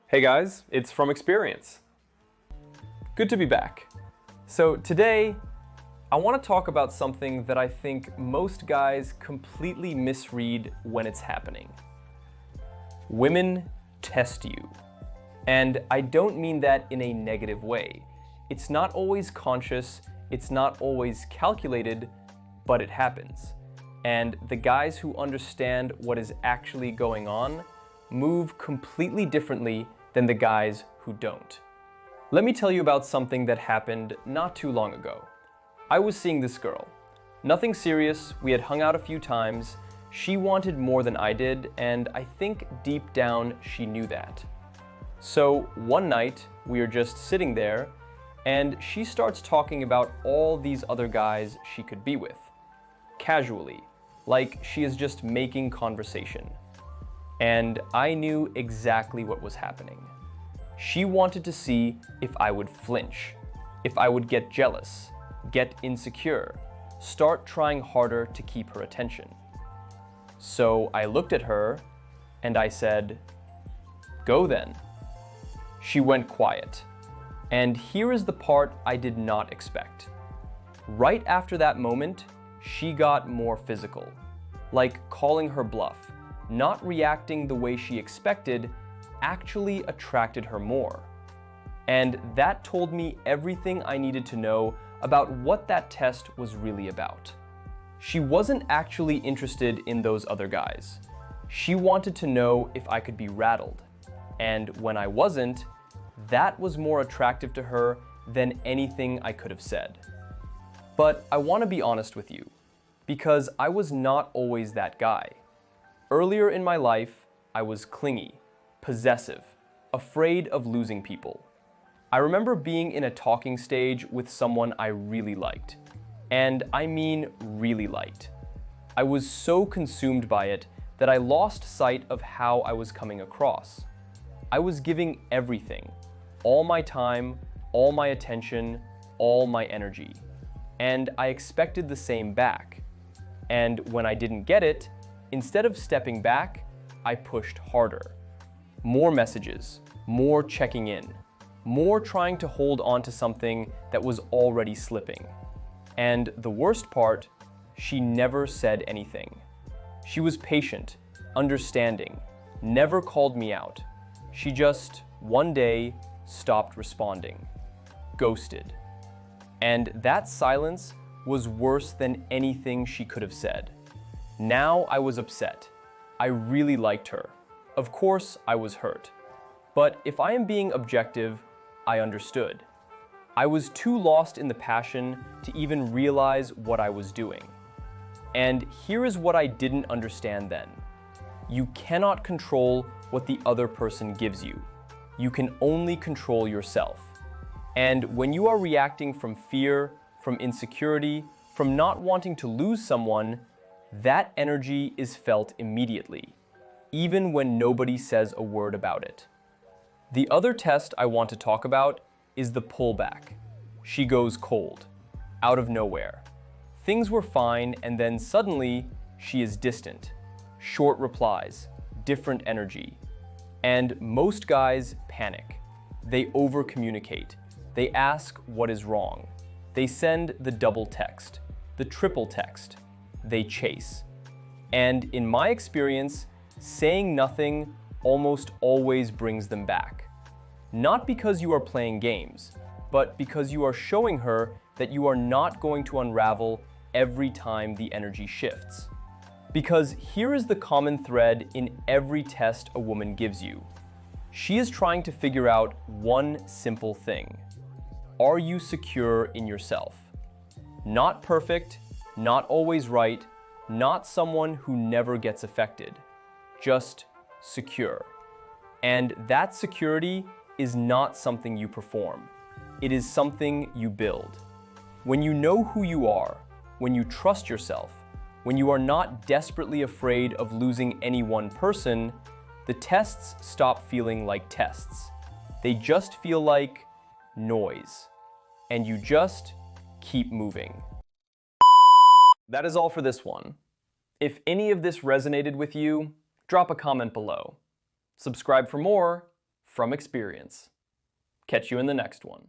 Hey guys, it's From Experience. Good to be back. So today, I want to talk about something that I think most guys completely misread when it's happening. Women test you. And I don't mean that in a negative way. It's not always conscious, it's not always calculated, but it happens. And the guys who understand what is actually going on move completely differently than the guys who don't. Let me tell you about something that happened not too long ago. I was seeing this girl. Nothing serious, we had hung out a few times. She wanted more than I did, and I think deep down she knew that. So one night, we are just sitting there, and she starts talking about all these other guys she could be with. Casually, like she is just making conversation. And I knew exactly what was happening. She wanted to see if I would flinch, if I would get jealous, get insecure, start trying harder to keep her attention. So I looked at her and I said, "Go then." She went quiet. And here is the part I did not expect. Right after that moment, she got more physical, like calling her bluff. Not reacting the way she expected actually attracted her more. And that told me everything I needed to know about what that test was really about. She wasn't actually interested in those other guys. She wanted to know if I could be rattled. And when I wasn't, that was more attractive to her than anything I could have said. But I want to be honest with you, because I was not always that guy. Earlier in my life, I was clingy, possessive, afraid of losing people. I remember being in a talking stage with someone I really liked. And I mean really liked. I was so consumed by it that I lost sight of how I was coming across. I was giving everything, all my time, all my attention, all my energy. And I expected the same back. And when I didn't get it, instead of stepping back, I pushed harder. More messages, more checking in, more trying to hold on to something that was already slipping. And the worst part, she never said anything. She was patient, understanding, never called me out. She just, one day, stopped responding. Ghosted. And that silence was worse than anything she could have said. Now I was upset. I really liked her. Of course, I was hurt. But if I am being objective, I understood. I was too lost in the passion to even realize what I was doing. And here is what I didn't understand then. You cannot control what the other person gives you. You can only control yourself. And when you are reacting from fear, from insecurity, from not wanting to lose someone, that energy is felt immediately, even when nobody says a word about it. The other test I want to talk about is the pullback. She goes cold, out of nowhere. Things were fine, and then suddenly, she is distant. Short replies, different energy. And most guys panic. They over-communicate. They ask what is wrong. They send the double text, the triple text. They chase. And in my experience, saying nothing almost always brings them back. Not because you are playing games, but because you are showing her that you are not going to unravel every time the energy shifts. Because here is the common thread in every test a woman gives you. She is trying to figure out one simple thing. Are you secure in yourself? Not perfect, not always right, not someone who never gets affected. Just secure. And that security is not something you perform. It is something you build. When you know who you are, when you trust yourself, when you are not desperately afraid of losing any one person, the tests stop feeling like tests. They just feel like noise. And you just keep moving. That is all for this one. If any of this resonated with you, drop a comment below. Subscribe for more from experience. Catch you in the next one.